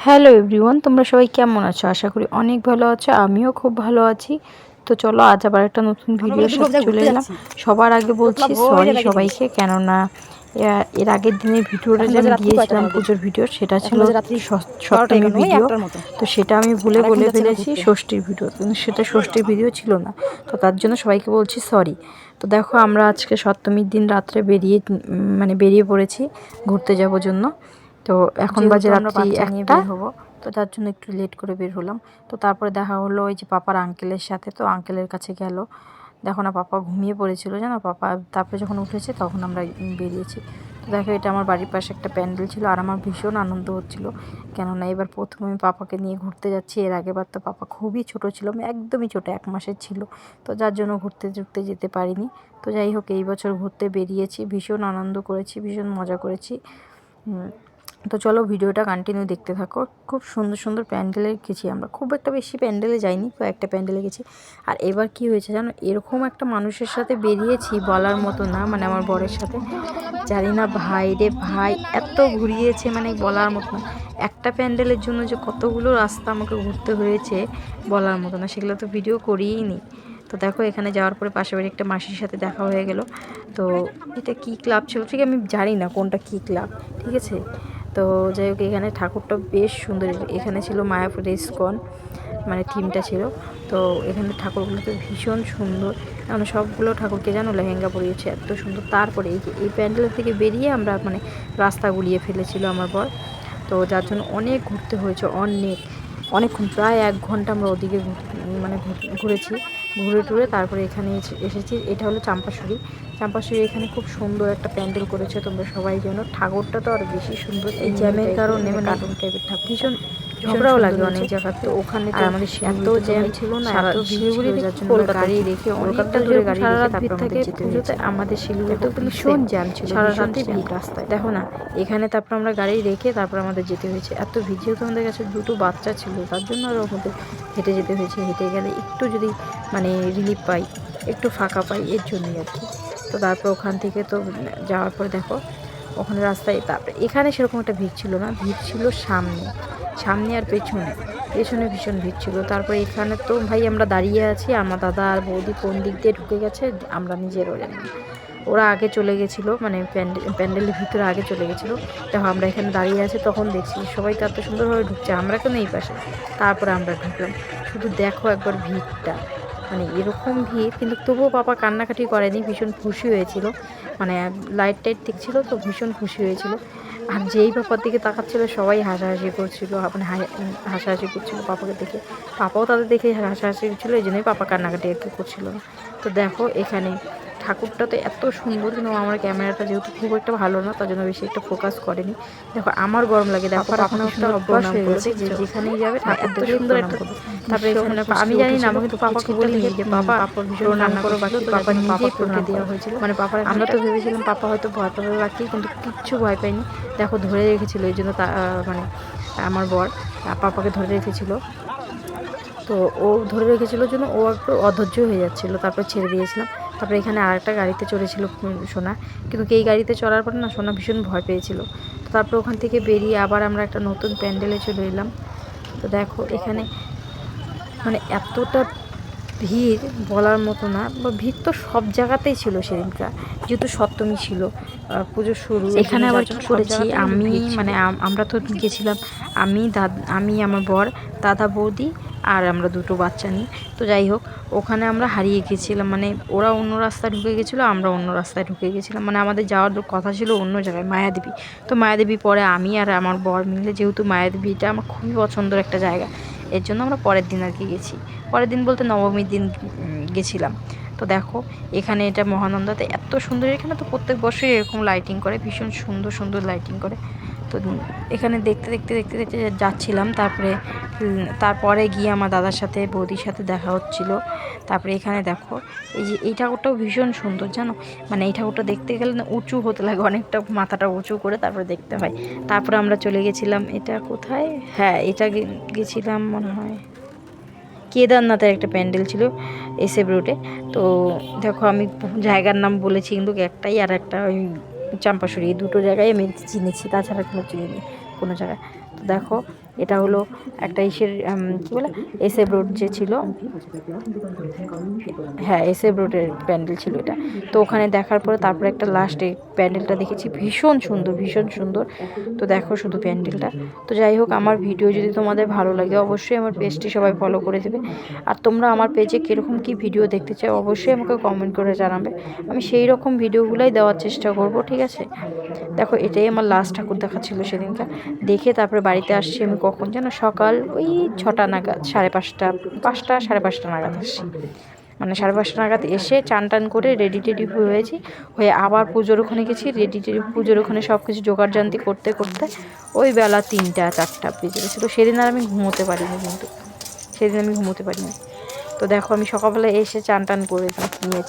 Hello everyone, তোমরা সবাই কেমন আছো? আশা করি অনেক ভালো আছো। আমিও খুব ভালো আছি। তো চলো আজ আবার একটা নতুন ভিডিওর সাথে চলে এলাম। সবার আগে বলছি সরি সবাইকে, কেননা এর আগের দিনের ভিডিওটা যে আমি দিয়েছিলাম পুজোর ভিডিও, সেটা ছিল সপ্তমীর ভিডিও। তো সেটা আমি ভুলে বলে ফেলেছি ষষ্ঠীর ভিডিও, কিন্তু সেটা ষষ্ঠীর ভিডিও ছিল না। তো তার জন্য সবাইকে বলছি সরি। তো দেখো আমরা আজকে সপ্তমীর দিন রাত্রে বেরিয়ে পড়েছি ঘুরতে যাওয়ার জন্য। তো এখন বাজে রাত্রি 1টা, তো তার জন্য একটু লেট করে বের হলাম। তো তারপরে দেখা হলো ওই যে পাপার আঙ্কেলের সাথে, তো আঙ্কেলের কাছে গেল। দেখো না, পাপা ঘুমিয়ে পড়েছিল জানো। পাপা তারপরে যখন উঠেছে তখন আমরা বেরিয়েছি। তো দেখো এটা আমার বাড়ির পাশে একটা প্যান্ডেল ছিল, আর আমার ভীষণ আনন্দ হচ্ছিল, কেননা এবার প্রথমে আমি পাপাকে নিয়ে ঘুরতে যাচ্ছি। এর আগেবার তো পাপা খুবই ছোট ছিল, একদমই ছোট, 1 মাসের ছিল। তো যার জন্য ঘুরতে যেতে পারিনি। তো যাই হোক, এই বছর ঘুরতে বেরিয়েছি, ভীষণ আনন্দ করেছি, ভীষণ মজা করেছি। তো চলো ভিডিওটা কন্টিনিউ দেখতে থাকো। খুব সুন্দর সুন্দর প্যান্ডেলে গেছি আমরা, খুব একটা বেশি প্যান্ডেলে যাইনি, কয়েকটা প্যান্ডেলে গেছি। আর এবার কি হয়েছে জানো, এরকম একটা মানুষের সাথে বেরিয়েছি বলার মতো না, আমার বরের সাথে। জানি না ভাই রে ভাই, এত ঘুরিয়েছে বলার মতো না। একটা প্যান্ডেলের জন্য যে কতগুলো রাস্তা আমাকে ঘুরতে হয়েছে বলার মতো না, সেগুলো তো ভিডিও করিই নি। তো দেখো এখানে যাওয়ার পরে পাশে বাড়ি একটা মাসির সাথে দেখা হয়ে গেল। তো এটা কি ক্লাব ছিল ঠিক আমি জানি না কোনটা কি ক্লাব, ঠিক আছে। তো যাই হোক, এখানে ঠাকুরটা বেশ সুন্দর। এখানে ছিল মায়াপুর ইস্কন, থিমটা ছিল। তো এখানে ঠাকুরগুলো তো ভীষণ সুন্দর, কারণ সবগুলো ঠাকুরকে যেন লেহেঙ্গা পরিয়েছে, এত সুন্দর। তারপরে এই প্যান্ডেল থেকে বেরিয়ে আমরা রাস্তা গুলিয়ে ফেলেছিল আমার বর। তো যার জন্য অনেক ঘুরতে হয়েছে, অনেকক্ষণ, প্রায় 1 ঘন্টা আমরা ওদিকে ঘুরেছি। ঘুরে টুরে তারপরে এখানে এসেছি। এটা হলো চাম্পাশুড়ি। এখানে খুব সুন্দর একটা প্যান্ডেল করেছে, তোমরা সবাই জানো। ঠাকুরটা তো আরও বেশি সুন্দর, এই জ্যামের কারণে কার্টুন টাইপের ঠাকুর, ভীষণ ঝগড়াও লাগে অনেক জায়গা। তো ওখানে তো আমাদের এত জ্যাম ছিল না, এত শিলিগুড়ি যার জন্য গাড়ি রেখে অনেকটা দূরে গাড়ি রেখে তারপর আমাদের যেতে হয়েছে। আমাদের শিলিগুড়িতে ভীষণ জ্যাম ছিল, সারা রাতে ভিড় রাস্তায়, দেখো না। এখানে তারপর আমরা গাড়ি রেখে তারপর আমাদের যেতে হয়েছে। এত ভিড়, যেহেতু আমাদের কাছে 2টো বাচ্চা ছিল, তার জন্য আরও আমাদের হেঁটে যেতে হয়েছে। হেঁটে গেলে একটু যদি রিলিফ পাই, একটু ফাঁকা পাই, এর জন্যই আর কি। তো তারপর ওখান থেকে তো যাওয়ার পরে দেখো ওখানে রাস্তায়, তারপরে এখানে সেরকম একটা ভিড় ছিল না, ভিড় ছিল সামনে আর পেছনে ভীষণ ভিড় ছিল। তারপরে এখানে তো ভাই আমরা দাঁড়িয়ে আছি, আমার দাদা আর বৌদি কোন দিক দিয়ে ঢুকে গেছে আমরা নিজেরও জানি না। ওরা আগে চলে গেছিলো, প্যান্ডেলের ভিতরে আগে চলে গেছিলো। দেখো আমরা এখানে দাঁড়িয়ে আছি, তখন দেখছি সবাই তো এত সুন্দরভাবে ঢুকছে, আমরা কেন এই পাশে। তারপরে আমরা ঢুকলাম। শুধু দেখো একবার ভিড়টা, এরকম ভিড়, কিন্তু তবুও পাপা কান্নাকাটি করেনি, ভীষণ খুশি হয়েছিল। লাইট টাইট দেখছিল তো ভীষণ খুশি হয়েছিল। আর যেই পাপার দিকে তাকাচ্ছিল সবাই হাসাহাসি করছিল, হাসাহাসি করছিল পাপাকে দেখে। পাপাও তাদের দেখে হাসাহাসি করছিল, এই জন্যই পাপা কান্নাকাটি আর কি করছিল না। তো দেখো এখানে ঠাকুরটা তো এত সুন্দর, কিন্তু আমার ক্যামেরাটা যেহেতু খুব একটা ভালো না, তার জন্য বেশি একটা ফোকাস করেনি। দেখো আমার গরম লাগে, দেখো পাপানো একটা অভ্যাস হয়ে গেছে যে যেখানেই যাবে এত সুন্দর একটা। তারপরে এখানে আমি জানি না, আমি কিন্তু পাপাকে বলিনি যে পাপা প্রণাম করো, বাকি পাপা নিজেই প্রণাম দেওয়া হয়েছিল। আমরা তো ভেবেছিলাম পাপা হয়তো ভয় পাবে বাকি, কিন্তু কিচ্ছু ভয় পাইনি। দেখো ধরে রেখেছিল, এই জন্য আমার বর পাপাকে ধরে রেখেছিল। তো ও ধরে রেখেছিল জন্য ও একটু অধৈর্য হয়ে যাচ্ছিলো, তারপর ছেড়ে দিয়েছিলাম। তারপরে এখানে আরেকটা গাড়িতে চড়েছিল সোনা, কিন্তু এই গাড়িতে চড়ার পরে না সোনা ভীষণ ভয় পেয়েছিল। তো তারপর ওখান থেকে বেরিয়ে আবার আমরা একটা নতুন প্যান্ডেলে চলে এলাম। তো দেখো এখানে এতটা ভিড় বলার মতো না, বা ভিড় তো সব জায়গাতেই ছিল সেদিনকার, যেহেতু সপ্তমী ছিল, পুজোর শুরু। এখানে আবার কি করেছি আমি, আমরা তো গেছিলাম, আমি আমার বর, দাদা বৌদি আর আমরা 2টো বাচ্চা নিই। তো যাই হোক, ওখানে আমরা হারিয়ে গেছিলাম, ওরা অন্য রাস্তায় ঢুকে গেছিলো, আমরা অন্য রাস্তায় ঢুকে গেছিলাম। আমাদের যাওয়ার কথা ছিল অন্য জায়গায়, মায়াদেবী। তো মায়াদেবী পরে আমি আর আমার বর মিলে, যেহেতু মায়াদেবীটা আমার খুবই পছন্দের একটা জায়গা, এর জন্য আমরা পরের দিন আর কি গেছি। পরের দিন বলতে নবমীর দিন গেছিলাম। তো দেখো এখানে এটা মহানন্দাতে এত সুন্দর, এখানে তো প্রত্যেক বছরই এরকম লাইটিং করে, ভীষণ সুন্দর সুন্দর লাইটিং করে। তো এখানে দেখতে দেখতে দেখতে দেখতে যাচ্ছিলাম। তারপরে গিয়ে আমার দাদার সাথে বৌদির সাথে দেখা হচ্ছিল। তারপরে এখানে দেখো এই ঠাকুরটাও ভীষণ সুন্দর জানো, এই ঠাকুরটা দেখতে গেলে না উঁচু হতে লাগে অনেকটা, মাথাটা উঁচু করে তারপরে দেখতে হয়। তারপরে আমরা চলে গেছিলাম, এটা কোথায়, হ্যাঁ এটা গেছিলাম মনে হয় কেদারনাথের একটা প্যান্ডেল ছিল এসএব রোডে। তো দেখো আমি জায়গার নাম বলেছি কিন্তু একটাই, আর একটা ওই চাম্পাশুড়ি, এই 2টো জায়গায় আমি চিনেছি, তাছাড়া কোনো চিনিনি কোনো জায়গায়। তো দেখো এটা হলো একটা ইসের কী বলে এসএফ রোড যে ছিল, হ্যাঁ এসএফ রোডের প্যান্ডেল ছিল এটা। তো ওখানে দেখার পরে তারপরে একটা লাস্টে প্যান্ডেলটা দেখেছি, ভীষণ সুন্দর ভীষণ সুন্দর। তো দেখো শুধু প্যান্ডেলটা। তো যাই হোক, আমার ভিডিও যদি তোমাদের ভালো লাগে অবশ্যই আমার পেজটি সবাই ফলো করে দেবে। আর তোমরা আমার পেজে কীরকম কী ভিডিও দেখতে চাও অবশ্যই আমাকে কমেন্ট করে জানাবে, আমি সেই রকম ভিডিওগুলোই দেওয়ার চেষ্টা করব, ঠিক আছে। দেখো এটাই আমার লাস্ট ঠাকুর দেখা ছিল সেদিনকার। দেখে তারপরে বাড়িতে আসছি আমি কখন যেন, সকাল ওই 6টা নাগাদ, 5:30 5টা 5:30 নাগাদ আসছি। মানে 5:30 নাগাদ এসে চান টান করে রেডি টেডি হয়েছি, হয়ে আবার পুজোর ওখানে গেছি। রেডি টেডি পুজোর ওখানে সব কিছু জোগাড়জান্তি করতে করতে ওই বেলা 3টা 4টা বেজে গেছিলো। সেদিন আর আমি ঘুমোতে পারিনি, কিন্তু সেদিন আমি ঘুমোতে পারিনি। তো দেখো আমি সকালবেলা এসে চান টান করে নিয়েছি।